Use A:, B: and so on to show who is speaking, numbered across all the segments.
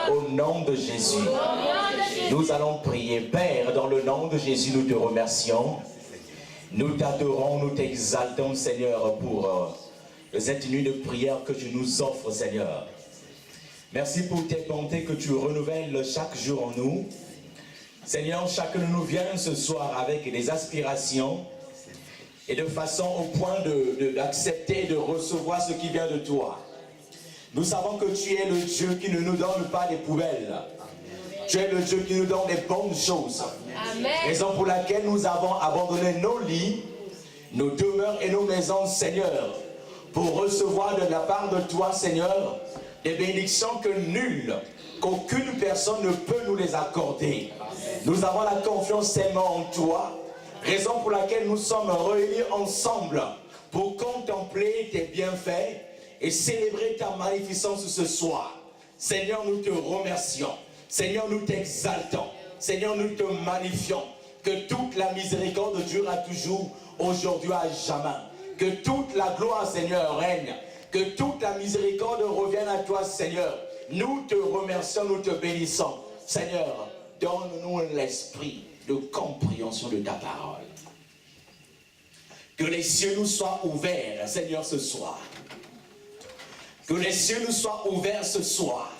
A: Au nom de Jésus. Nous allons prier. Père, dans le nom de Jésus, nous te remercions. Nous t'adorons, nous t'exaltons, Seigneur, pour cette nuit de prière que tu nous offres, Seigneur. Merci pour tes bontés que tu renouvelles chaque jour en nous. Seigneur, chacun de nous vient ce soir avec des aspirations et de façon au point d'accepter et de recevoir ce qui vient de toi. Nous savons que tu es le Dieu qui ne nous donne pas des poubelles. Tu es le Dieu qui nous donne des bonnes choses. Amen. Raison pour laquelle nous avons abandonné nos lits, nos demeures et nos maisons, Seigneur, pour recevoir de la part de toi, Seigneur, des bénédictions que nul, qu'aucune personne ne peut nous les accorder. Nous avons la confiance seulement en toi, raison pour laquelle nous sommes réunis ensemble pour contempler tes bienfaits et célébrer ta magnificence ce soir. Seigneur, nous te remercions. Seigneur, nous t'exaltons. Seigneur, nous te magnifions. Que toute la miséricorde dure à toujours, aujourd'hui à jamais. Que toute la gloire, Seigneur, règne. Que toute la miséricorde revienne à toi, Seigneur. Nous te remercions, nous te bénissons. Seigneur, donne-nous l'esprit de compréhension de ta parole. Que les cieux nous soient ouverts, Seigneur, ce soir. Que les cieux nous soient ouverts ce soir.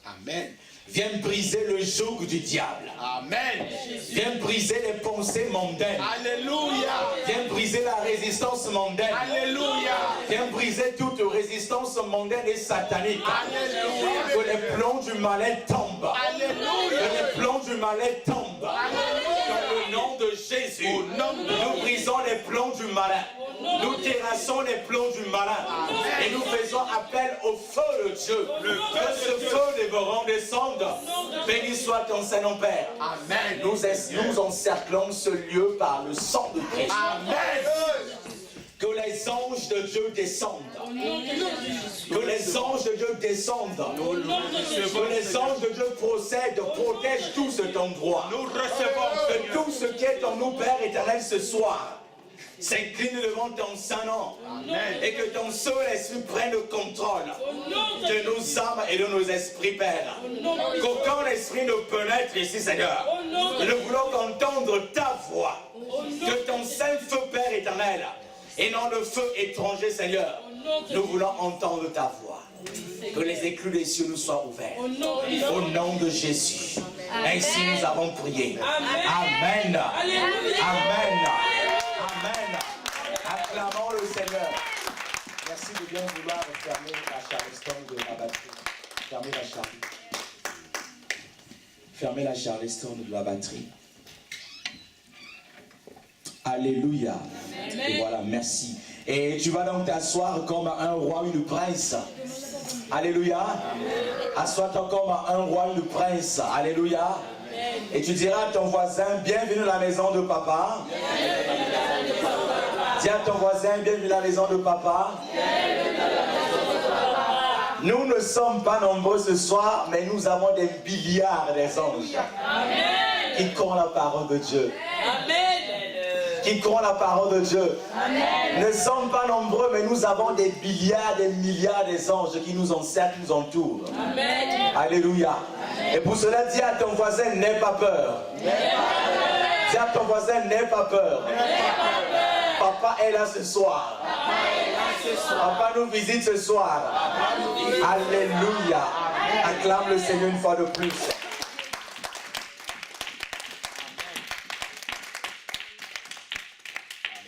A: Amen. Viens briser le joug du diable. Amen. Viens briser les pensées mondaines. Alléluia. Viens briser la résistance mondaine. Alléluia. Viens briser toute résistance mondaine et satanique. Alléluia. Que les plans du malin tombent. Alléluia. Que les plans du malin tombent. Alléluia. Dans le nom de Jésus, nous brisons les plans du malin. Nous terrassons les plans du malin. Et nous faisons appel au feu de Dieu. Que ce feu dévorant descende. Béni soit ton Saint-Nom, Père. Amen. Nous encerclons ce lieu par le sang de Christ. Amen. Que les anges de Dieu descendent. Que les anges de Dieu descendent. Que les anges de Dieu protègent tout cet endroit. Nous recevons que tout ce qui est en nous, Père éternel, ce soir s'incline devant ton Saint-Nom. Et que ton Saint-Esprit prenne le contrôle de nos âmes et de nos esprits, Père. Qu'aucun esprit ne pénètre ici, Seigneur. Nous voulons entendre ta voix. Que ton Saint-Feu, Père éternel, et non le feu étranger, Seigneur. Nous voulons entendre ta voix. Que les éclus des cieux nous soient ouverts. Au nom de Jésus. Ainsi nous avons prié. Amen. Amen. Amen. Acclamons le Seigneur. Merci de bien vouloir fermer la charleston de la batterie. Fermez la charleston. Fermez la charleston de la batterie. Alléluia. Amen. Et voilà, merci. Et tu vas donc t'asseoir comme un roi, une prince. Alléluia. Assois-toi comme un roi, une prince. Alléluia. Amen. Et tu diras à ton voisin, bienvenue à la maison de papa. Dis à ton voisin, bienvenue à la maison de papa. Nous ne sommes pas nombreux ce soir, mais nous avons des milliards des anges. Amen. Qui croient la parole de Dieu. Amen. Qui croient la parole de Dieu. Amen. Ne sommes pas nombreux, mais nous avons des milliards des anges qui nous encerclent, qui nous entourent. Amen. Alléluia. Amen. Et pour cela, dis à ton voisin, n'aie pas peur. Dis à ton voisin, n'aie pas peur. Papa est là ce soir. Papa nous visite ce soir. Alléluia. Acclame le Seigneur une fois de plus.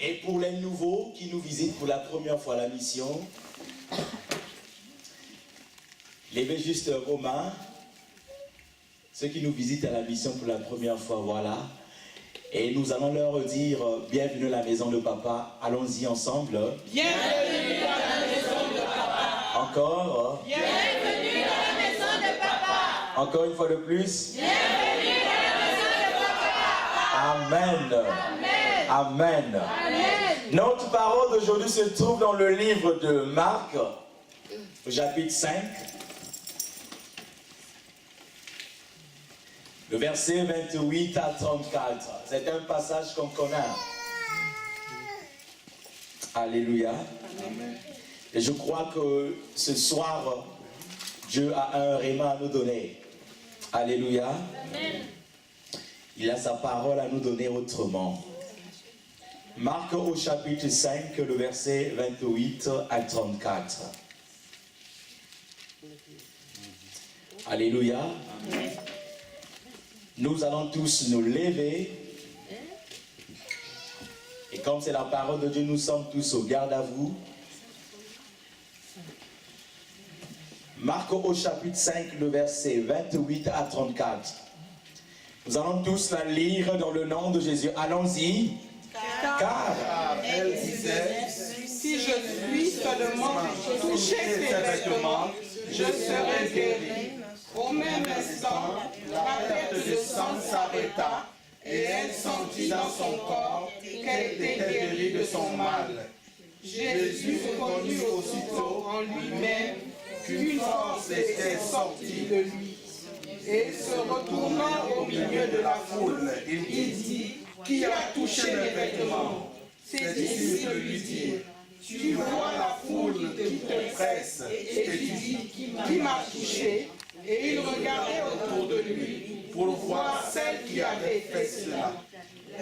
A: Et pour les nouveaux qui nous visitent pour la première fois à la mission, levez juste vos mains. Ceux qui nous visitent à la mission pour la première fois, voilà. Et nous allons leur dire bienvenue à la maison de papa. Allons-y ensemble. Bienvenue à la maison de papa. Encore. Bienvenue à la maison de papa. Encore une fois de plus. Bienvenue à la maison de papa. Amen. Amen. Amen. Amen. Notre parole d'aujourd'hui se trouve dans le livre de Marc, au chapitre 5. Le verset 28 à 34. C'est un passage qu'on connaît. Alléluia. Amen. Et je crois que ce soir, Dieu a un réma à nous donner. Alléluia.
B: Amen.
A: Il a sa parole à nous donner autrement. Marc au chapitre 5, le verset 28 à 34. Alléluia. Nous allons tous nous lever. Et comme c'est la parole de Dieu, nous sommes tous au garde à vous. Marc au chapitre 5, le verset 28 à 34. Nous allons tous la lire dans le nom de Jésus. Allons-y. Car
C: elle disait, si je suis seulement touché ses vêtements, je serai guéri. Au même instant, la perte de sang s'arrêta et elle sentit dans son corps qu'elle était guérie de son mal. Jésus reconnut aussitôt en lui-même qu'une force était sortie de lui. Et se retournant au milieu de la foule, il dit, qui a touché mes vêtements? Ses disciples lui dirent, tu vois la foule qui te presse, et tu dis, qui m'a touché? Et il regardait autour de lui pour voir celle qui avait fait cela.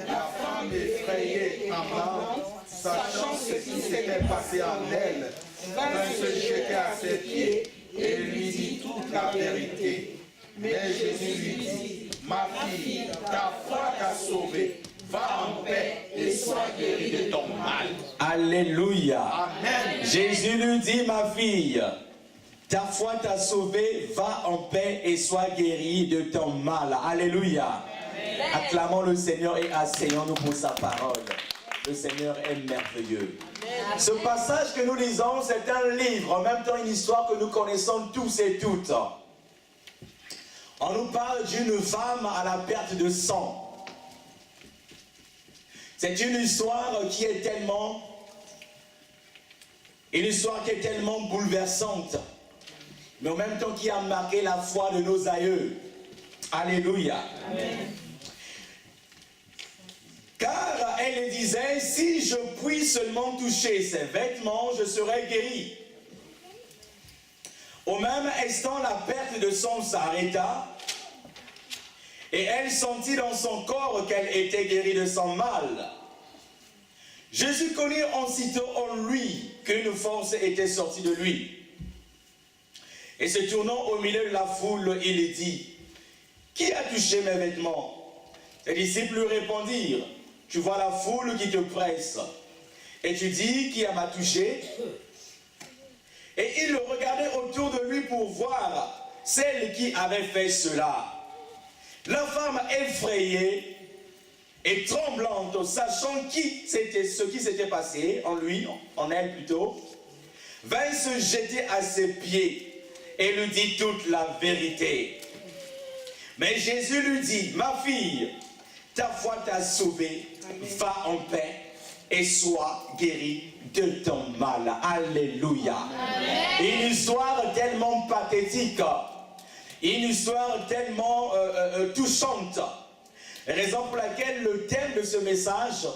C: La femme effrayée, tremblante, sachant ce qui s'était passé en elle, vint se jeter à ses pieds et lui dit toute la vérité. Mais Jésus lui dit, ma fille, ta foi t'a sauvée, va en paix et sois guérie de ton mal.
A: Alléluia.
C: Amen.
A: Jésus lui dit, ma fille, ta foi t'a sauvée, va en paix et sois guérie de ton mal. Alléluia. Amen. Acclamons le Seigneur et asseyons-nous pour sa parole. Le Seigneur est merveilleux. Amen. Ce passage que nous lisons, c'est un livre, en même temps une histoire que nous connaissons tous et toutes. On nous parle d'une femme à la perte de sang. C'est une histoire qui est tellement bouleversante, mais en même temps qui a marqué la foi de nos aïeux. Alléluia. Amen. Car elle disait, si je puis seulement toucher ses vêtements, je serai guéri. Au même instant, la perte de sang s'arrêta et elle sentit dans son corps qu'elle était guérie de son mal. Jésus connut aussitôt en lui qu'une force était sortie de lui. Et se tournant au milieu de la foule, il dit, qui a touché mes vêtements? Ses disciples lui répondirent, tu vois la foule qui te presse, et tu dis, qui m'a touché? Et il regardait autour de lui pour voir celle qui avait fait cela. La femme effrayée et tremblante, sachant ce qui s'était passé en lui, en elle plutôt, vint se jeter à ses pieds et lui dit toute la vérité. Mais Jésus lui dit, ma fille, ta foi t'a sauvée, va en paix et sois guérie de ton mal. Alléluia. Amen. Une histoire tellement pathétique, une histoire tellement touchante. Raison pour laquelle le thème de ce message,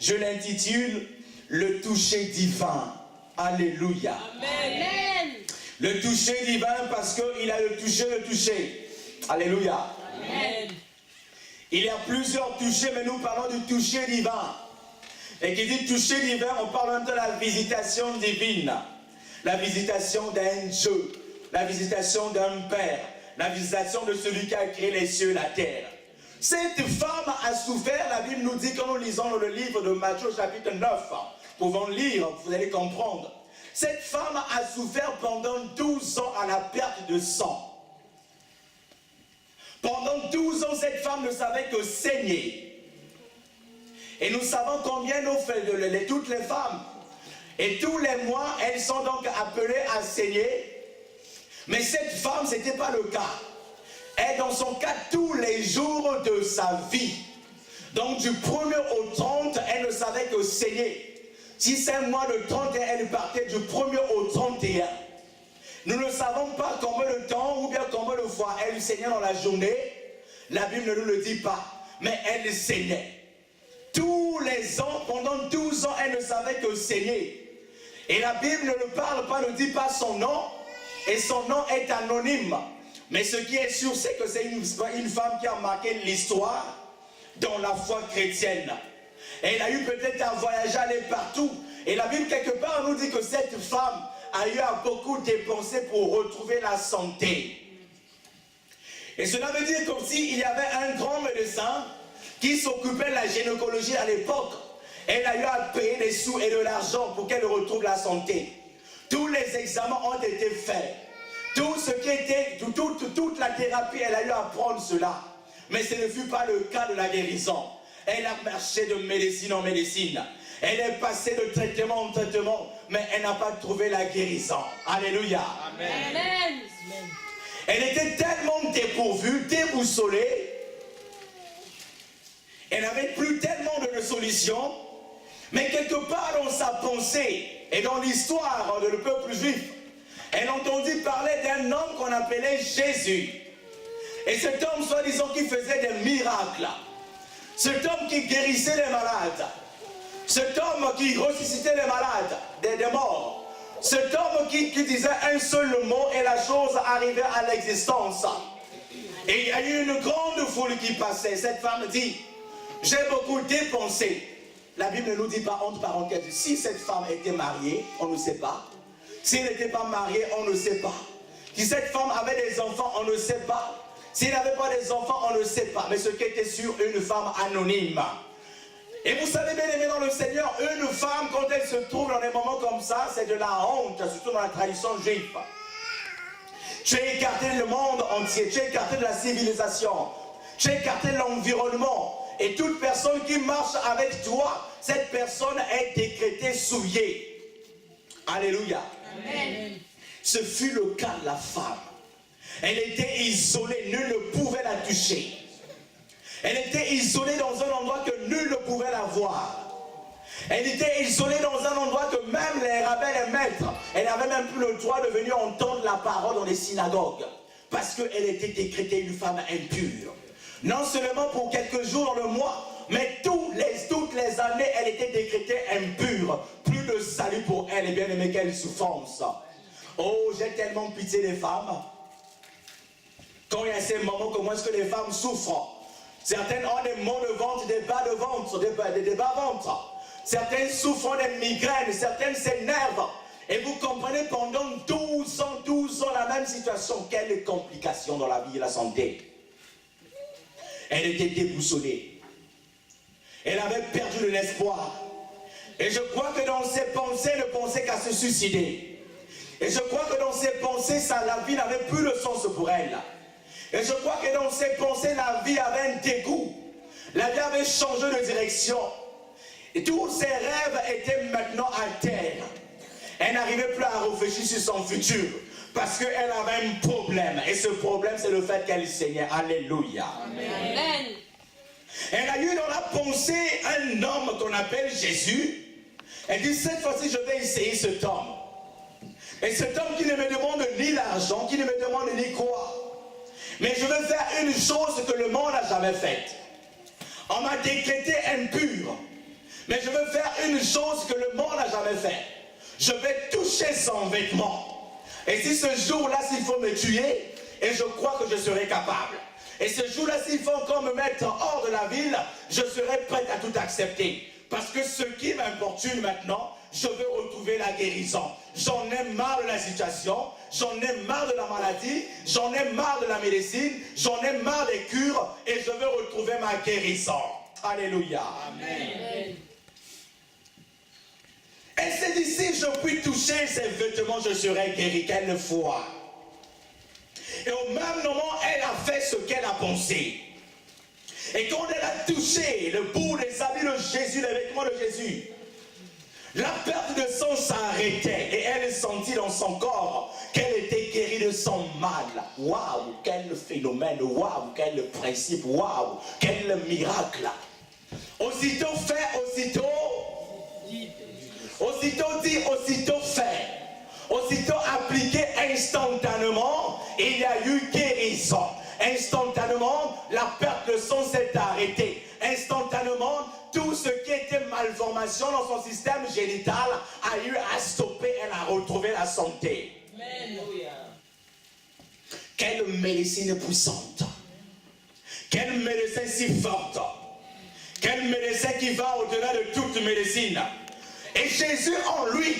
A: je l'intitule le toucher divin. Alléluia. Amen. Le toucher divin parce qu'il a le toucher. Alléluia. Amen. Il y a plusieurs touchés, mais nous parlons du toucher divin. Et qui dit toucher divin, on parle de la visitation divine, la visitation d'un Dieu, la visitation d'un Père, la visitation de celui qui a créé les cieux et la terre. Cette femme a souffert, la Bible nous dit, quand nous lisons le livre de Matthieu chapitre 9, pouvons lire, vous allez comprendre. Cette femme a souffert pendant 12 ans à la perte de sang. Pendant 12 ans, cette femme ne savait que saigner. Et nous savons combien toutes les femmes, et tous les mois, elles sont donc appelées à saigner. Mais cette femme, ce n'était pas le cas. Elle, dans son cas, tous les jours de sa vie. Donc du 1er au 30, elle ne savait que saigner. Si c'est un mois de 31, elle partait du 1er au 31. Nous ne savons pas combien de temps ou bien combien de fois elle saignait dans la journée. La Bible ne nous le dit pas, mais elle saignait. Tous les ans, pendant 12 ans, elle ne savait que saigner. Et la Bible ne le parle pas, ne dit pas son nom. et son nom est anonyme. Mais ce qui est sûr, c'est que c'est une femme qui a marqué l'histoire dans la foi chrétienne. Elle a eu peut-être à voyager, aller partout. Et la Bible, quelque part, nous dit que cette femme a eu à beaucoup dépenser pour retrouver la santé. Et cela veut dire comme s'il y avait un grand médecin qui s'occupait de la gynécologie à l'époque. Elle a eu à payer des sous et de l'argent pour qu'elle retrouve la santé. Tous les examens ont été faits. Tout ce qui était, toute la thérapie, elle a eu à prendre cela. Mais ce ne fut pas le cas de la guérison. Elle a marché de médecine en médecine. Elle est passée de traitement en traitement, mais elle n'a pas trouvé la guérison. Alléluia. Amen. Amen. Elle était tellement dépourvue, déboussolée. Elle n'avait plus tellement de solutions. Mais quelque part dans sa pensée et dans l'histoire du peuple juif, elle entendit parler d'un homme qu'on appelait Jésus. Et cet homme, soi-disant, qui faisait des miracles. Cet homme qui guérissait les malades. Cet homme qui ressuscitait les malades, des morts. Cet homme qui disait un seul mot et la chose arrivait à l'existence. Et il y a eu une grande foule qui passait. Cette femme dit, j'ai beaucoup dépensé. La Bible ne nous dit pas, entre parenthèses, si cette femme était mariée, on ne sait pas. S'il n'était pas marié, on ne sait pas. Si cette femme avait des enfants, on ne sait pas. S'il n'avait pas des enfants, on ne sait pas. Mais ce qui était sûr, une femme anonyme. Et vous savez bien aimé dans le Seigneur, une femme, quand elle se trouve dans des moments comme ça, c'est de la honte, surtout dans la tradition juive. Tu es écarté du monde entier, tu es écarté de la civilisation, tu es écarté de l'environnement. Et toute personne qui marche avec toi, cette personne est décrétée souillée. Alléluia. Amen. Ce fut le cas de la femme. Elle était isolée, nul ne pouvait la toucher. Elle était isolée dans un endroit que nul ne pouvait la voir. Elle était isolée dans un endroit que même les rabbins, les maîtres, elle n'avait même plus le droit de venir entendre la parole dans les synagogues. Parce qu'elle était décrétée une femme impure. Non seulement pour quelques jours dans le mois, mais toutes les années, elle était décrétée impure. Plus de salut pour elle, et bien aimé, quelle souffrance. Oh, j'ai tellement pitié des femmes. Quand il y a ces moments, comment est-ce que les femmes souffrent? Certaines ont des maux de ventre, des bas de ventre, des bas ventres. Certaines souffrent des migraines, certaines s'énervent. Et vous comprenez, pendant 12 ans, la même situation. Quelles complications dans la vie et la santé. Elle était déboussolée. Elle avait perdu de l'espoir. Et je crois que dans ses pensées, elle ne pensait qu'à se suicider. Et je crois que dans ses pensées, la vie n'avait plus de sens pour elle. Et je crois que dans ses pensées, la vie avait un dégoût. La vie avait changé de direction. Et tous ses rêves étaient maintenant à terre. Elle n'arrivait plus à réfléchir sur son futur. Parce qu'elle avait un problème. Et ce problème, c'est le fait qu'elle saignait. Alléluia. Amen. Elle a eu dans la pensée un homme qu'on appelle Jésus. Elle dit, cette fois-ci, je vais essayer cet homme. Et cet homme qui ne me demande ni l'argent, qui ne me demande ni quoi. Mais je vais faire une chose que le monde n'a jamais faite. On m'a décrété impur. Mais je veux faire une chose que le monde n'a jamais faite. Je vais toucher son vêtement. Et si ce jour-là, s'il faut me tuer, et je crois que je serai capable. Et ce jour-là, s'il faut encore me mettre hors de la ville, je serai prêt à tout accepter. Parce que ce qui m'importune maintenant, je veux retrouver la guérison. J'en ai marre de la situation, j'en ai marre de la maladie, j'en ai marre de la médecine, j'en ai marre des cures et je veux retrouver ma guérison. Alléluia. Amen. Elle s'est dit, si je puis toucher ses vêtements, je serai guéri. Quelle foi. Et au même moment, elle a fait ce qu'elle a pensé. Et quand elle a touché le bout des habits de Jésus, les vêtements de Jésus, la perte de sang s'arrêtait et elle sentit dans son corps qu'elle était guérie de son mal. Waouh, quel phénomène, waouh, quel principe, waouh, quel miracle. Aussitôt fait, aussitôt dit, aussitôt fait, aussitôt appliqué instantanément, il y a eu guérison. Instantanément, la perte de sang s'est arrêtée. Instantanément, tout ce qui était malformation dans son système génital a eu à stopper. Elle a retrouvé la santé. Amen. Quelle médecine puissante. Quel médecin si forte. Quel médecin qui va au-delà de toute médecine. Et Jésus en lui,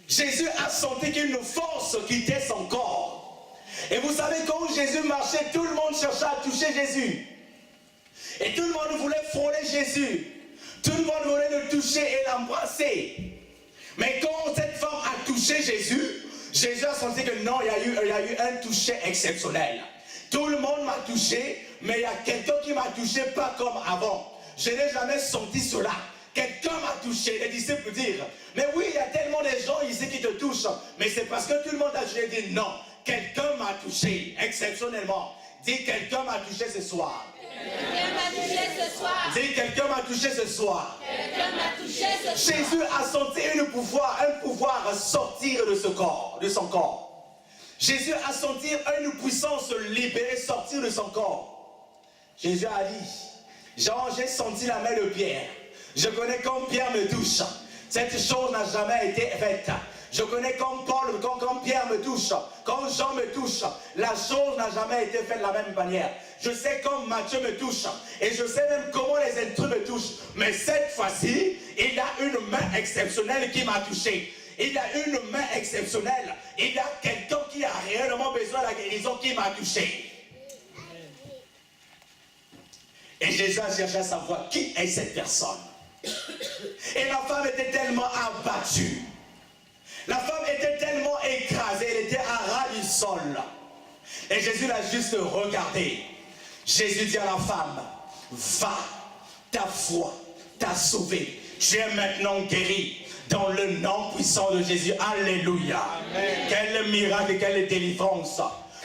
A: Jésus a senti qu'une force quittait son corps. Et vous savez, quand Jésus marchait, tout le monde cherchait à toucher Jésus. Et tout le monde voulait frôler Jésus. Tout le monde voulait le toucher et l'embrasser. Mais quand cette femme a touché Jésus, Jésus a senti que non, il y a eu un toucher exceptionnel. Tout le monde m'a touché, mais il y a quelqu'un qui m'a touché pas comme avant. Je n'ai jamais senti cela. Quelqu'un m'a touché. Les disciples dirent, mais oui, il y a tellement de gens ici qui te touchent. Mais c'est parce que tout le monde a touché. Dit non, quelqu'un m'a touché exceptionnellement. Dis, quelqu'un m'a touché ce soir.
B: Quelqu'un m'a touché ce soir.
A: Dis, quelqu'un m'a touché ce soir.
B: Quelqu'un m'a touché ce soir.
A: Jésus a senti un pouvoir sortir de son corps. Jésus a senti une puissance libérée sortir de son corps. Jésus a dit, Jean, j'ai senti la main de Pierre. Je connais quand Pierre me touche. Cette chose n'a jamais été faite. Je connais quand Pierre me touche, quand Jean me touche, la chose n'a jamais été faite de la même manière. Je sais quand Matthieu me touche, et je sais même comment les intrus me touchent. Mais cette fois-ci, il y a une main exceptionnelle qui m'a touché. Il y a une main exceptionnelle. Il y a quelqu'un qui a réellement besoin de la guérison qui m'a touché. Et Jésus a cherché à savoir qui est cette personne. Et la femme était tellement abattue. La femme était tellement écrasée, elle était à ras du sol. Et Jésus l'a juste regardé. Jésus dit à la femme, va, ta foi t'a sauvé. Tu es maintenant guéri dans le nom puissant de Jésus. Alléluia. Amen. Quel miracle, quelle délivrance.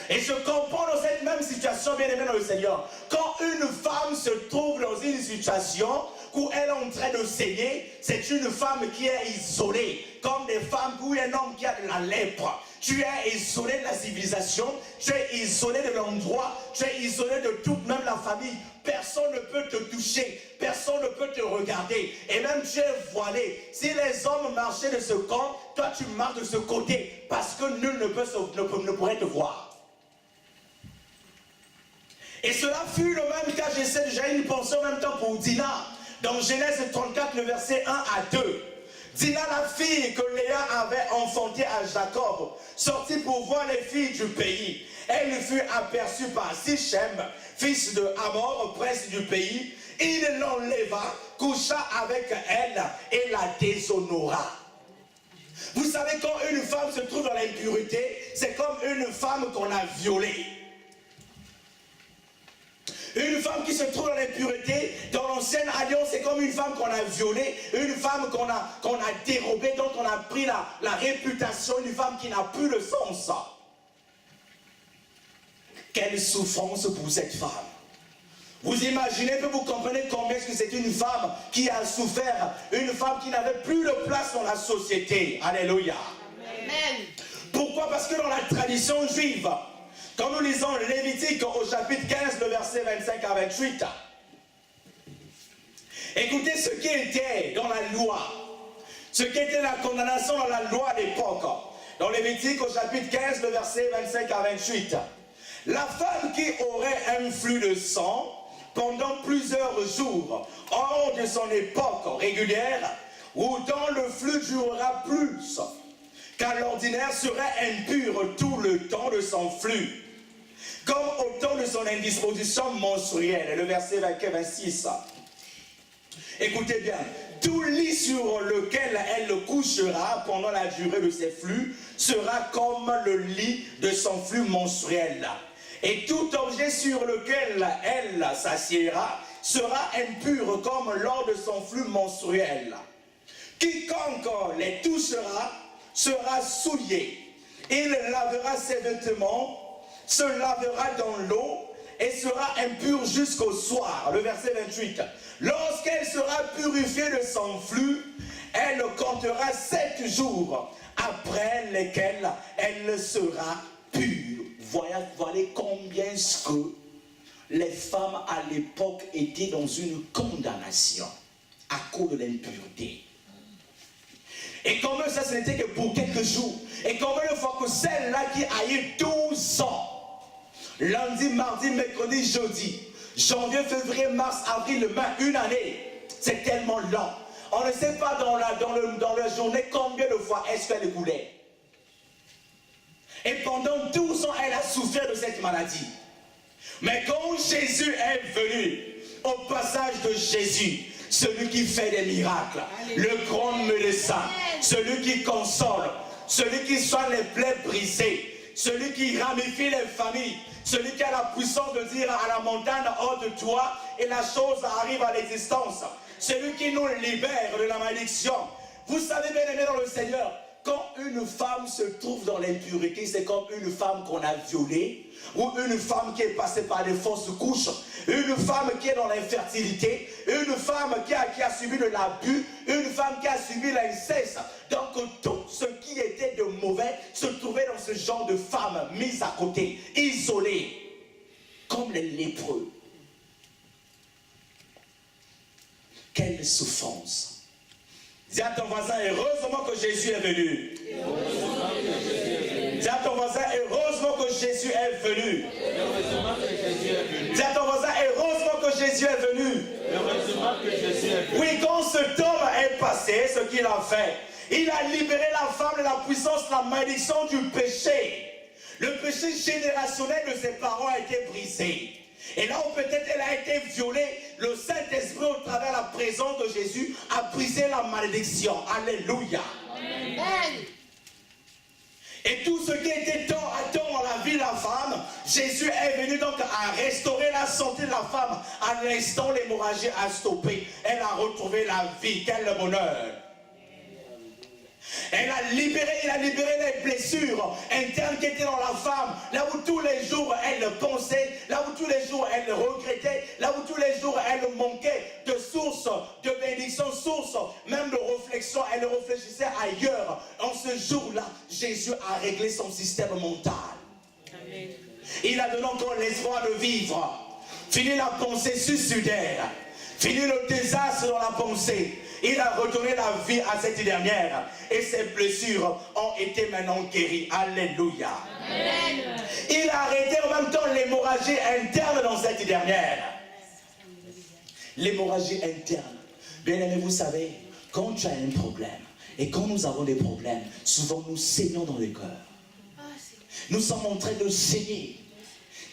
A: Et je comprends dans cette même situation, bien aimé dans le Seigneur, quand une femme se trouve dans une situation où elle est en train de saigner, c'est une femme qui est isolée, comme des femmes où un homme qui a de la lèpre. Tu es isolé de la civilisation, tu es isolé de l'endroit, tu es isolé de toute, même la famille. Personne ne peut te toucher, personne ne peut te regarder, et même tu es voilé. Si les hommes marchaient de ce camp, toi tu marches de ce côté, parce que nul ne pourrait te voir. Et cela fut le même cas, j'ai une pensée en même temps pour Dina. Dans Genèse 34, le verset 1 à 2. Dina, la fille que Léa avait enfantée à Jacob, sortit pour voir les filles du pays. Elle fut aperçue par Sichem, fils de Hamor, prince du pays. Il l'enleva, coucha avec elle et la déshonora. Vous savez, quand une femme se trouve dans l'impureté, c'est comme une femme qu'on a violée. Une femme qui se trouve dans l'impureté, dans l'ancienne alliance, c'est comme une femme qu'on a violée, une femme qu'on a dérobée, dont on a pris la réputation, une femme qui n'a plus le sens. Quelle souffrance pour cette femme. Vous imaginez que vous comprenez combien est-ce que c'est une femme qui a souffert, une femme qui n'avait plus de place dans la société. Alléluia.
B: Amen.
A: Pourquoi? Parce que dans la tradition juive, quand nous lisons Lévitique au chapitre 15, le verset 25 à 28, écoutez ce qui était dans la loi, ce qui était la condamnation dans la loi à l'époque. Dans Lévitique au chapitre 15, le verset 25 à 28, la femme qui aurait un flux de sang pendant plusieurs jours, hors de son époque régulière, ou dont le flux durera plus, car l'ordinaire serait impure tout le temps de son flux, comme au temps de son indisposition menstruelle. Le verset 26. Écoutez bien. Tout lit sur lequel elle couchera pendant la durée de ses flux sera comme le lit de son flux menstruel. Et tout objet sur lequel elle s'assiera sera impur comme lors de son flux menstruel. Quiconque les touchera sera souillé. Il lavera ses vêtements, se lavera dans l'eau et sera impur jusqu'au soir. Le verset 28. Lorsqu'elle sera purifiée de son flux, elle comptera 7 jours, après lesquels elle sera pure. Voyez combien est-ce que les femmes à l'époque étaient dans une condamnation à cause de l'impureté. Et combien ça, ce n'était que pour quelques jours. Et combien de fois que celle-là qui a eu 12 ans, lundi, mardi, mercredi, jeudi, janvier, février, mars, avril, mai, une année, c'est tellement long. On ne sait pas dans la journée combien de fois est-ce qu'elle écoulait. Et pendant 12 ans, elle a souffert de cette maladie. Mais quand Jésus est venu, au passage de Jésus, celui qui fait des miracles, le grand médecin, celui qui console, celui qui soigne les plaies brisées, celui qui ramifie les familles, celui qui a la puissance de dire à la montagne hors de toi et la chose arrive à l'existence, celui qui nous libère de la malédiction. Vous savez bien aimé dans le Seigneur, quand une femme se trouve dans l'impureté, c'est comme une femme qu'on a violée, ou une femme qui est passée par des fausses couches, une femme qui est dans l'infertilité, une femme qui a subi de l'abus, une femme qui a subi l'inceste. Donc tout ce qui était de mauvais se trouvait dans ce genre de femme mise à côté, isolée, comme les lépreux. Quelle souffrance! Dis à ton voisin, heureusement que Jésus est venu. Dis à ton voisin, heureusement que Jésus est venu. Dis à ton voisin, heureusement que Jésus est venu. Oui, quand cet homme est passé, ce qu'il a fait, il a libéré la femme de la puissance, de la malédiction du péché. Le péché générationnel de ses parents a été brisé. Et là où peut-être elle a été violée, le Saint-Esprit au travers de la présence de Jésus a brisé la malédiction. Alléluia. Amen. Et tout ce qui était temps à temps dans la vie de la femme, Jésus est venu donc à restaurer la santé de la femme. À l'instant, l'hémorragie a stoppé. Elle a retrouvé la vie. Quel bonheur. Il a libéré les blessures internes qui étaient dans la femme, là où tous les jours elle pensait, là où tous les jours elle regrettait, là où tous les jours elle manquait de sources de bénédiction, sources même de réflexion, elle réfléchissait ailleurs. En ce jour-là, Jésus a réglé son système mental. Amen. Il a donné encore l'espoir de vivre. Fini la pensée suicidaire, fini le désastre dans la pensée. Il a redonné la vie à cette dernière. Et ses blessures ont été maintenant guéries. Alléluia. Amen. Il a arrêté en même temps l'hémorragie interne dans cette dernière. L'hémorragie interne. Bien aimé, vous savez, quand tu as un problème, et quand nous avons des problèmes, souvent nous saignons dans le cœur. Nous sommes en train de saigner.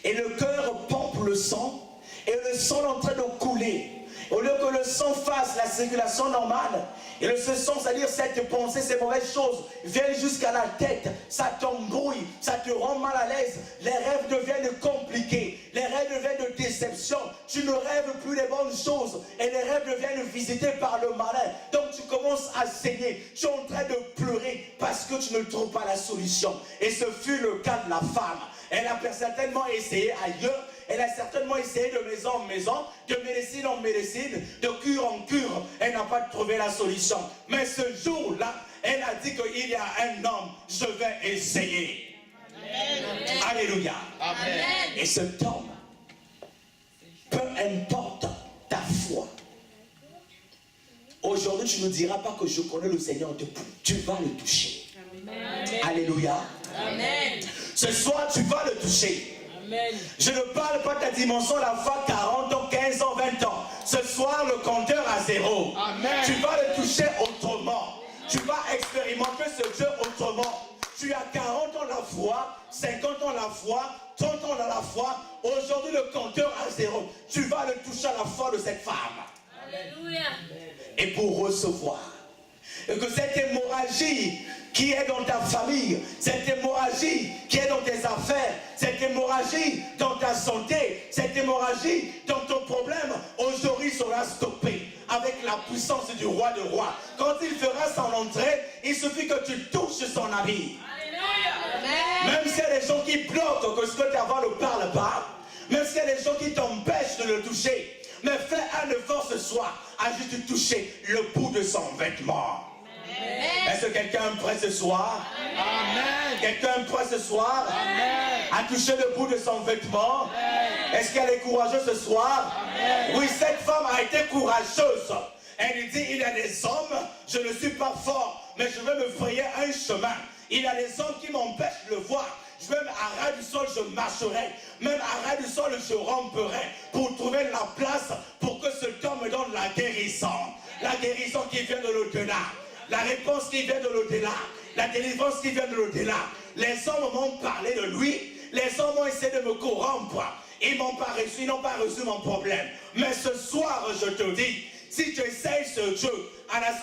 A: Et le cœur pompe le sang, et le sang est en train de couler. Au lieu que le sang fasse la circulation normale, et le sang, c'est-à-dire cette pensée, ces mauvaises choses, viennent jusqu'à la tête, ça t'embrouille, ça te rend mal à l'aise, les rêves deviennent compliqués, les rêves deviennent de déception, tu ne rêves plus les bonnes choses, et les rêves deviennent visités par le malin, donc tu commences à saigner, tu es en train de pleurer, parce que tu ne trouves pas la solution, et ce fut le cas de la femme. Elle a certainement essayé ailleurs, elle a certainement essayé de maison en maison, de médecine en médecine, de cure en cure. Elle n'a pas trouvé la solution. Mais ce jour-là, elle a dit qu'il y a un homme, je vais essayer. Amen. Alléluia. Amen. Et cet homme, peu importe ta foi, aujourd'hui tu ne diras pas que je connais le Seigneur debout. Tu vas le toucher. Amen. Alléluia. Amen. Ce soir, tu vas le toucher. Amen. Je ne parle pas de ta dimension, la foi 40 ans, 15 ans, 20 ans. Ce soir, le compteur à zéro. Amen. Tu vas le toucher autrement. Tu vas expérimenter ce Dieu autrement. Tu as 40 ans la foi, 50 ans la foi, 30 ans dans la foi. Aujourd'hui, le compteur à zéro. Tu vas le toucher à la foi de cette femme. Alléluia. Et pour recevoir. Et que cette hémorragie qui est dans ta famille, cette hémorragie qui est dans tes affaires, cette hémorragie dans ta santé, cette hémorragie dans ton problème, aujourd'hui sera stoppée avec la puissance du roi de rois. Quand il fera son entrée, il suffit que tu touches son habit. Alléluia. Même s'il y a des gens qui bloquent que ce que tu as ne parle pas, même s'il y a des gens qui t'empêchent de le toucher, mais fais un effort ce soir à juste toucher le bout de son vêtement. Est-ce que quelqu'un est prêt ce soir? Amen. Quelqu'un est prêt ce soir? Amen. À toucher le bout de son vêtement? Est-ce qu'elle est courageuse ce soir? Amen. Oui, cette femme a été courageuse. Elle dit, il y a des hommes, je ne suis pas fort mais je veux me frayer un chemin. Il y a des hommes qui m'empêchent de le voir. Même à ras du sol, je marcherai. Même à ras du sol, je ramperai pour trouver la place pour que cet homme me donne la guérison. La guérison qui vient de l'au-delà. La réponse qui vient de l'au-delà. La délivrance qui vient de l'au-delà. Les hommes m'ont parlé de lui. Les hommes ont essayé de me corrompre. Ils n'ont pas reçu mon problème. Mais ce soir, je te dis, si tu essayes ce Dieu,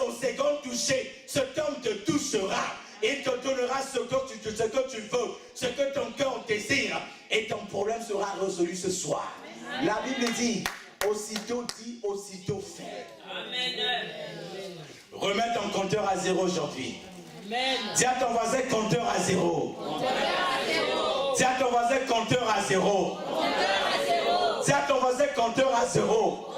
A: au second toucher, cet homme te touchera. Il te donnera ce que tu veux, ce que ton cœur désire, et ton problème sera résolu ce soir. Amen. La Bible dit, aussitôt dit, aussitôt fait. Amen. Remets ton compteur à zéro aujourd'hui. Dis à ton voisin compteur à zéro. Dis à ton voisin compteur à zéro. Dis à ton voisin compteur à zéro.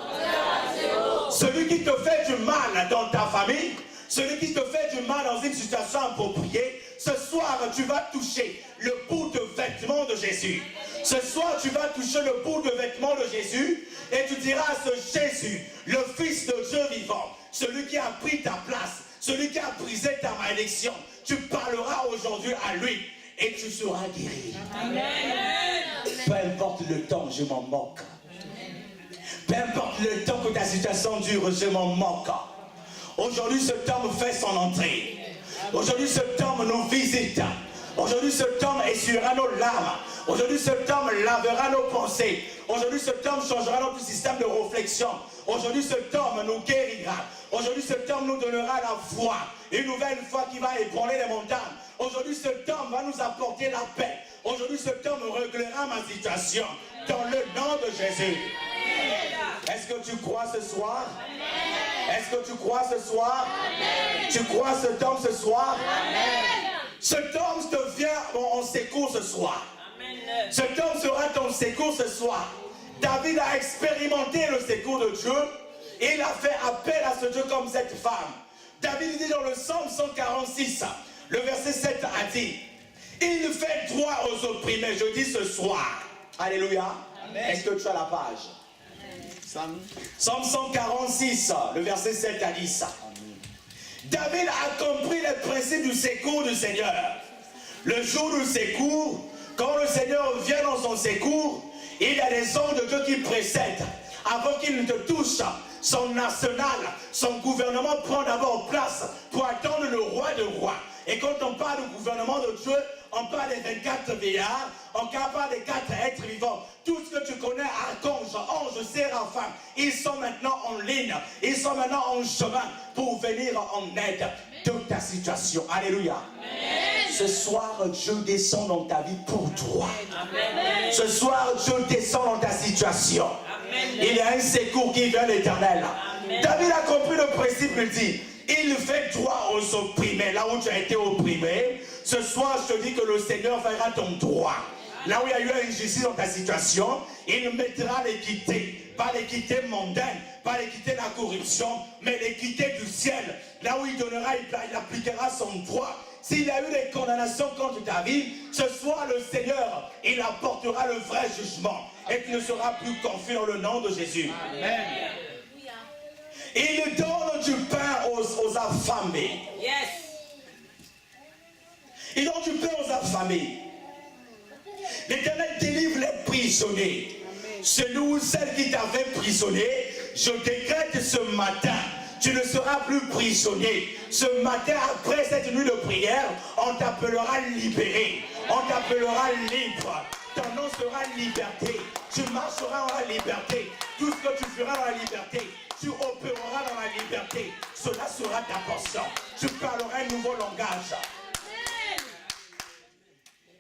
A: Celui qui te fait du mal dans ta famille, celui qui te fait du mal dans une situation appropriée, ce soir tu vas toucher le bout de vêtement de Jésus. Ce soir tu vas toucher le bout de vêtement de Jésus et tu diras à ce Jésus, le Fils de Dieu vivant, celui qui a pris ta place, celui qui a brisé ta malédiction, tu parleras aujourd'hui à lui et tu seras guéri. Amen. Peu importe le temps, je m'en moque. Peu importe le temps que ta situation dure, je m'en moque. Aujourd'hui, cet homme fait son entrée. Aujourd'hui, cet homme nous visite. Aujourd'hui, cet homme essuiera nos larmes. Aujourd'hui, cet homme lavera nos pensées. Aujourd'hui, cet homme changera notre système de réflexion. Aujourd'hui, cet homme nous guérira. Aujourd'hui, cet homme nous donnera la foi. Une nouvelle foi qui va ébranler les montagnes. Aujourd'hui, cet homme va nous apporter la paix. Aujourd'hui, cet homme réglera ma situation. Dans le nom de Jésus. Est-ce que tu crois ce soir? Est-ce que tu crois ce soir? Amen. Tu crois cet homme ce soir? Amen. Cet homme te vient en secours ce soir. Amen. Cet homme sera ton secours ce soir. David a expérimenté le secours de Dieu et il a fait appel à ce Dieu comme cette femme. David dit dans le Psaume 146, le verset 7 a dit, il fait droit aux opprimés. Je dis ce soir. Alléluia. Est-ce que tu as la page? Psaume 146, le verset 7 à 10. David a compris les principes du secours du Seigneur. Le jour du secours, quand le Seigneur vient dans son secours, il y a des hommes de Dieu qui précèdent. Avant qu'il ne te touche, son arsenal, son gouvernement prend d'abord place pour attendre le roi de rois. Et quand on parle du gouvernement de Dieu, on parle des 24 vieillards, on parle des 4 êtres vivants. Tout ce que tu connais, archange, ange, séraphin, ils sont maintenant en ligne, ils sont maintenant en chemin pour venir en aide de ta situation. Alléluia. Amen. Ce soir, Dieu descend dans ta vie pour toi. Amen. Ce soir, Dieu descend dans ta situation. Amen. Il y a un secours qui vient de l'Éternel. David a compris le principe, il dit, il fait droit aux opprimés. Là où tu as été opprimé, ce soir, je te dis que le Seigneur fera ton droit. Là où il y a eu injustice dans ta situation, il mettra l'équité. Pas l'équité mondaine, pas l'équité de la corruption, mais l'équité du ciel. Là où il donnera, il appliquera son droit. S'il y a eu des condamnations contre ta vie, ce soir, le Seigneur, il apportera le vrai jugement. Et tu ne seras plus confus dans le nom de Jésus. Amen. Il donne du pain aux affamés. Yes. Il donne du pain aux affamés. L'Éternel délivre les prisonniers. Celui ou celle qui t'avait prisonnier, je décrète ce matin, tu ne seras plus prisonnier. Ce matin, après cette nuit de prière, on t'appellera libéré. On t'appellera libre. Ton nom sera liberté. Tu marcheras dans la liberté. Tout ce que tu feras dans la liberté, tu opéreras dans la liberté. Cela sera ta portion. Tu parleras un nouveau langage.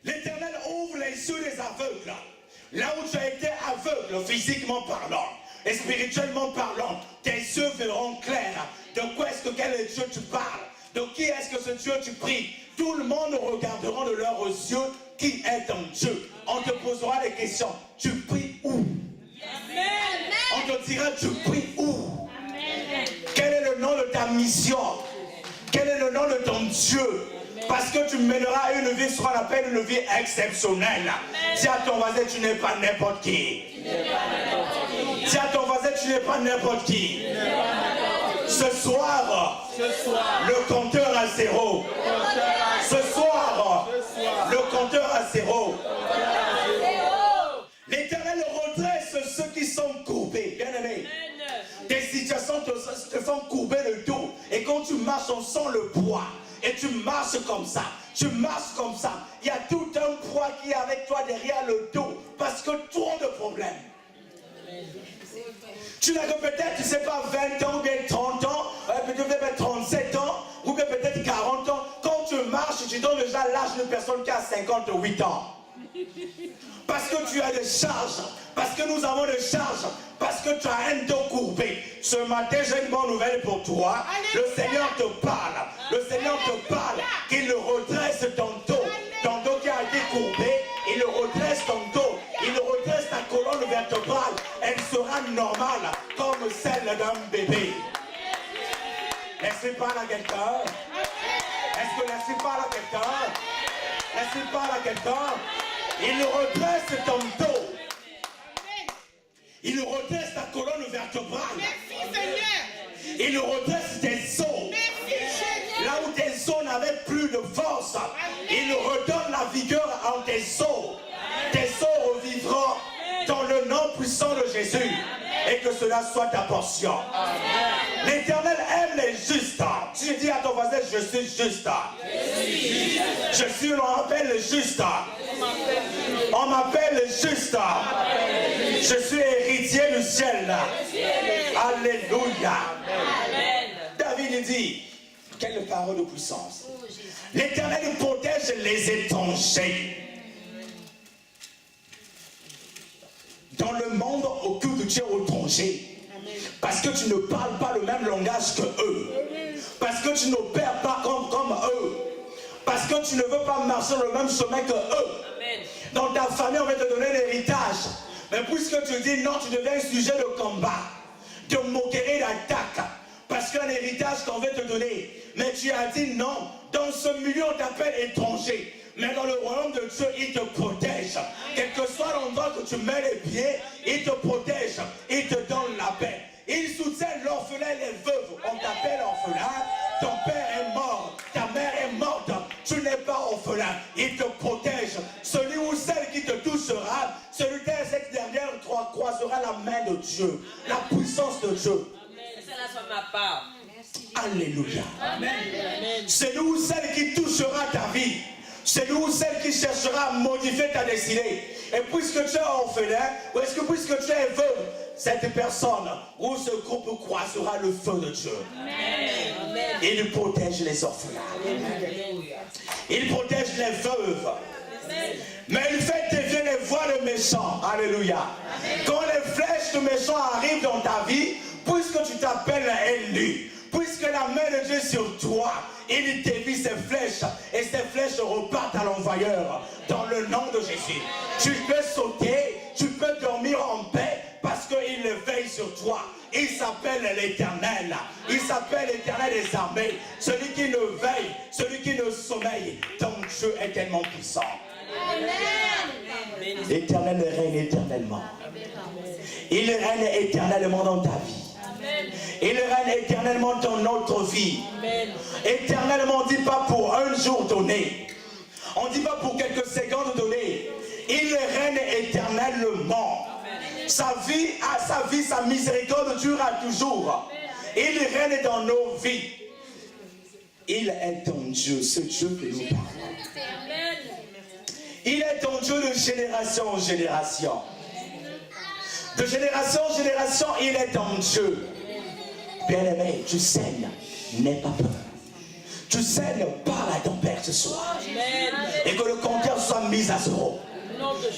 A: L'Éternel ouvre les yeux des aveugles. Là où tu as été aveugle, physiquement parlant, et spirituellement parlant, tes yeux verront clair. De quoi est-ce que quel Dieu tu parles? De qui est-ce que ce Dieu tu pries? Tout le monde regardera de leurs yeux qui est ton Dieu. On te posera des questions. Tu pries où? Amen. On te dira, tu pries où? Amen. Quel est le nom de ta mission? Quel est le nom de ton Dieu? Parce que tu mèneras une vie, ce qu'on appelle une vie exceptionnelle. Dis à ton voisin, tu n'es pas n'importe qui. Dis à ton voisin, tu n'es pas n'importe qui. Ce soir, le compteur à zéro. Ce soir, le compteur à zéro. L'Éternel redresse ceux qui sont courbés. Bien aimé. Des situations te font courber le dos. Et quand tu marches, on sent le poids. Et tu marches comme ça. Tu marches comme ça. Il y a tout un poids qui est avec toi derrière le dos. Parce que trop de problèmes. Tu n'as que peut-être, tu ne sais pas, 20 ans ou bien 30 ans, peut-être 37 ans, ou bien peut-être 40 ans. Quand tu marches, tu donnes déjà l'âge d'une personne qui a 58 ans. Parce que tu as des charges, parce que nous avons des charges, parce que tu as un dos courbé. Ce matin, j'ai une bonne nouvelle pour toi. Le Seigneur te parle. Le Seigneur te parle qu'il redresse ton dos qui a été courbé, il redresse ton dos, il redresse ta colonne vertébrale. Elle sera normale comme celle d'un bébé. Laissez parler à quelqu'un. Est-ce que laissez parler à quelqu'un? Laissez parler à quelqu'un. Il redresse ton dos. Il redresse ta colonne vertébrale.
C: Merci Seigneur.
A: Il redresse tes os.
C: Merci Seigneur.
A: Là où tes os n'avaient plus de force, il redonne la vigueur à tes os. Tes os revivront dans le nom puissant de Jésus. Et que cela soit ta portion. L'Éternel aime les justes. Tu dis à ton voisin, je suis juste. Je suis, on m'appelle le juste. On m'appelle le juste. Je suis héritier du ciel. Alléluia. David dit, quelle parole de puissance. L'Éternel protège les étrangers. Dans le monde occulte, tu es étranger. Parce que tu ne parles pas le même langage que eux. Parce que tu n'opères pas comme eux. Parce que tu ne veux pas marcher le même chemin que eux. Dans ta famille, on va te donner l'héritage. Mais puisque tu dis non, tu deviens un sujet de combat, de moquerie, d'attaque. Parce qu'un héritage qu'on veut te donner. Mais tu as dit non. Dans ce milieu, on t'appelle étranger. Mais dans le royaume de Dieu, il te protège. Quel que soit l'endroit que tu mets les pieds, il te protège. Il te donne la paix. Il soutient l'orphelin et les veuves. On t'appelle orphelin. Ton père est mort. Ta mère est morte. Tu n'es pas orphelin. Il te protège. Celui ou celle qui te touchera, celui qui cette dernière croisera la main de Dieu. La puissance de Dieu.
D: Que cela soit ma part.
A: Alléluia.
D: Amen.
A: Celui ou celle qui touchera ta vie. C'est nous celle qui cherchera à modifier ta destinée. Et puisque tu es orphelin, ou est-ce que puisque tu es veuve, cette personne ou ce groupe croisera le feu de Dieu. Amen. Il protège les orphelins. Amen. Il protège les veuves. Amen. Mais il fait dévier les voies de méchants. Alléluia. Amen. Quand les flèches de méchants arrivent dans ta vie, puisque tu t'appelles élu, puisque la main de Dieu est sur toi, il dévie ses flèches et ses flèches repartent à l'envoyeur dans le nom de Jésus. Tu peux sauter, tu peux dormir en paix parce qu'il veille sur toi. Il s'appelle l'Éternel. Il s'appelle l'Éternel des armées. Celui qui ne veille, celui qui ne sommeille. Ton Dieu est tellement puissant. L'Éternel règne éternellement. Il règne éternellement dans ta vie. Il règne éternellement dans notre vie. Amen. Éternellement, on ne dit pas pour un jour donné. On ne dit pas pour quelques secondes données. Il règne éternellement. Sa vie, sa miséricorde durera toujours. Il règne dans nos vies. Il est ton Dieu, ce Dieu que nous parlons. Il est ton Dieu de génération en génération. De génération en génération, il est ton Dieu. Bien-aimé, tu saignes, n'aie pas peur. Tu saignes, parle à ton Père ce soir. Et que le compteur soit mis à zéro.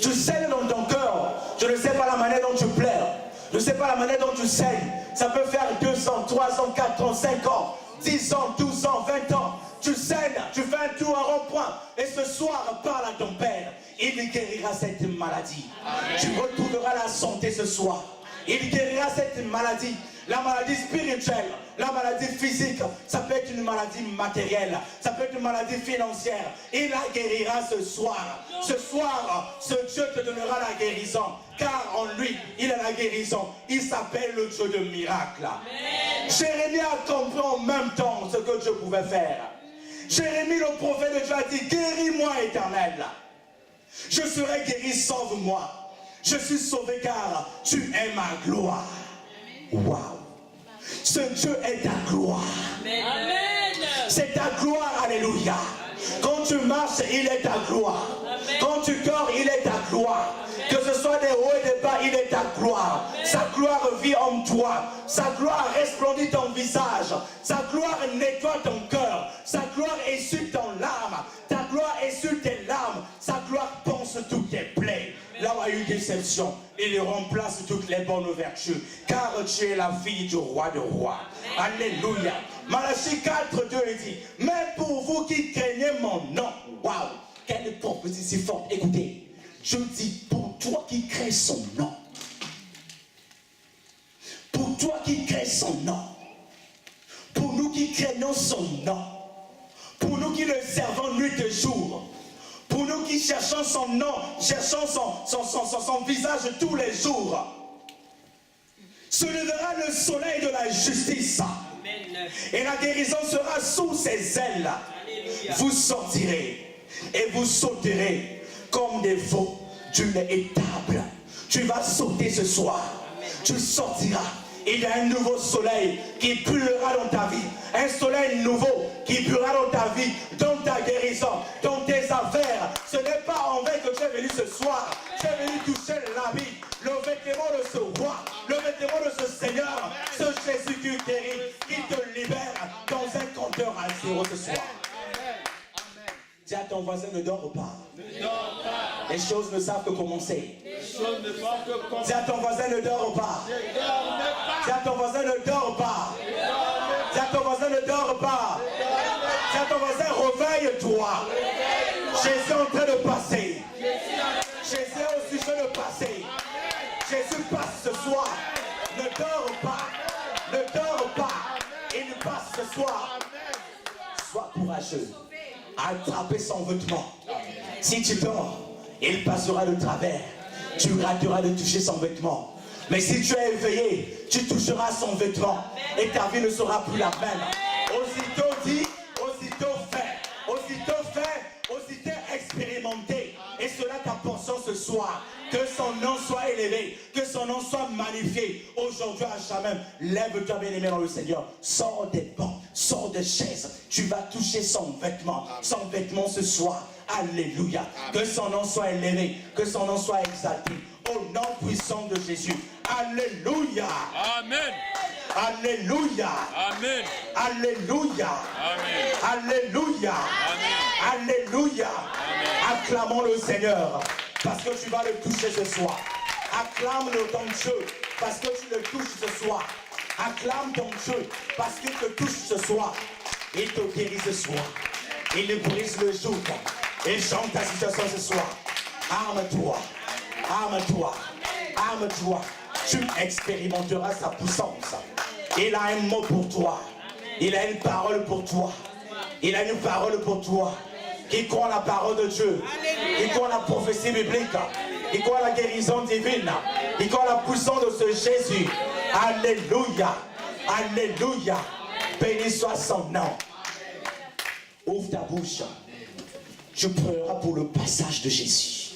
A: Tu saignes dans ton cœur. Je ne sais pas la manière dont tu pleures. Je ne sais pas la manière dont tu saignes. Ça peut faire 200, 300, 4 ans, 5 ans, 10 ans, 12 ans, 20 ans. Tu saignes, tu fais un tour, un rond-point. Et ce soir, parle à ton Père. Il guérira cette maladie. Amen. Tu retrouveras la santé ce soir. Il guérira cette maladie. La maladie spirituelle, la maladie physique, ça peut être une maladie matérielle, ça peut être une maladie financière. Il la guérira ce soir. Ce soir, ce Dieu te donnera la guérison. Car en lui, il a la guérison. Il s'appelle le Dieu de miracles. Jérémie a compris en même temps ce que Dieu pouvait faire. Jérémie, le prophète de Dieu, a dit, guéris-moi, Éternel. Je serai guéri, sauve-moi. Je suis sauvé car tu es ma gloire. Waouh! Ce Dieu est ta gloire.
D: Amen.
A: C'est ta gloire, alléluia. Quand tu marches, il est ta gloire. Quand tu dors, il est ta gloire. Que ce soit des hauts et des bas, il est ta gloire. Sa gloire vit en toi. Sa gloire resplendit ton visage. Sa gloire nettoie ton cœur. Sa gloire essuie ton larme. Ta gloire essuie tes larmes. Sa gloire pense toutes tes plaies. Là où il y a eu déception, il remplace toutes les bonnes vertus. Car tu es la fille du roi de rois. Alléluia. Malachie 4, 2 dit, mais pour vous qui craignez mon nom. Waouh, quelle prophétie si forte. Écoutez, je dis pour toi qui crains son nom. Pour toi qui crains son nom. Pour nous qui craignons son nom. Pour nous qui le servons nuit et jour. Pour nous qui cherchons son nom, cherchons son visage tous les jours. Se lèvera le soleil de la justice.
D: Amen.
A: Et la guérison sera sous ses ailes.
D: Alléluia.
A: Vous sortirez et vous sauterez comme des veaux d'une étable. Tu vas sauter ce soir.
D: Amen.
A: Tu sortiras. Il y a un nouveau soleil qui brûlera dans ta vie. Un soleil nouveau qui brûlera dans ta vie, dans ta guérison, dans tes affaires. Ce n'est pas en vain que tu es venu ce soir. Tu es venu toucher la vie, le vêtement de ce roi, le vêtement de ce Seigneur, ce Jésus qui guérit, qui te libère dans un compteur à zéro ce soir. Dis à ton voisin, ne dors pas. Les choses ne savent que commencer. Dis à ton voisin, ne dors pas. Dis à ton voisin, ne dors pas. Dis à ton voisin, ne dors pas. Dis à ton voisin, réveille-toi. Jésus est en train de passer. Jésus est au sujet de passer. Jésus passe ce soir. Ne dors pas. Ne dors pas. Il passe ce soir. Sois courageux. Attraper son vêtement. Si tu dors, il passera de travers. Tu rateras de toucher son vêtement. Mais si tu es éveillé, tu toucheras son vêtement. Et ta vie ne sera plus la même. Aussitôt dit, aussitôt fait. Aussitôt fait, aussitôt expérimenté. Et cela ta portion ce soir. Que son nom soit élevé. Que son nom soit magnifié. Aujourd'hui à jamais. Lève-toi bien-aimé dans le Seigneur. Sors des bancs. Sors des chaises. Tu vas toucher son vêtement. Son vêtement ce soir. Alléluia. Que son nom soit élevé. Que son nom soit exalté. Au nom puissant de Jésus. Alléluia.
E: Amen.
A: Alléluia.
E: Amen.
A: Alléluia.
E: Amen.
A: Alléluia.
E: Amen.
A: Alléluia.
E: Amen.
A: Acclamons le Seigneur. Parce que tu vas le toucher ce soir. Acclame ton Dieu. Parce que tu le touches ce soir. Acclame ton Dieu. Parce qu'il te touche ce soir. Il te guérit ce soir. Il brise le joug. Et chante ta situation ce soir. Arme-toi. Arme-toi. Arme-toi. Tu expérimenteras sa puissance. Il a un mot pour toi. Il a une parole pour toi. Il a une parole pour toi. Qui croit la parole de Dieu. Qui croit la prophétie biblique. Qui croit la guérison divine. Qui croit la puissance de ce Jésus. Alléluia. Alléluia. Béni soit son nom. Ouvre ta bouche. Tu prieras pour le passage de Jésus.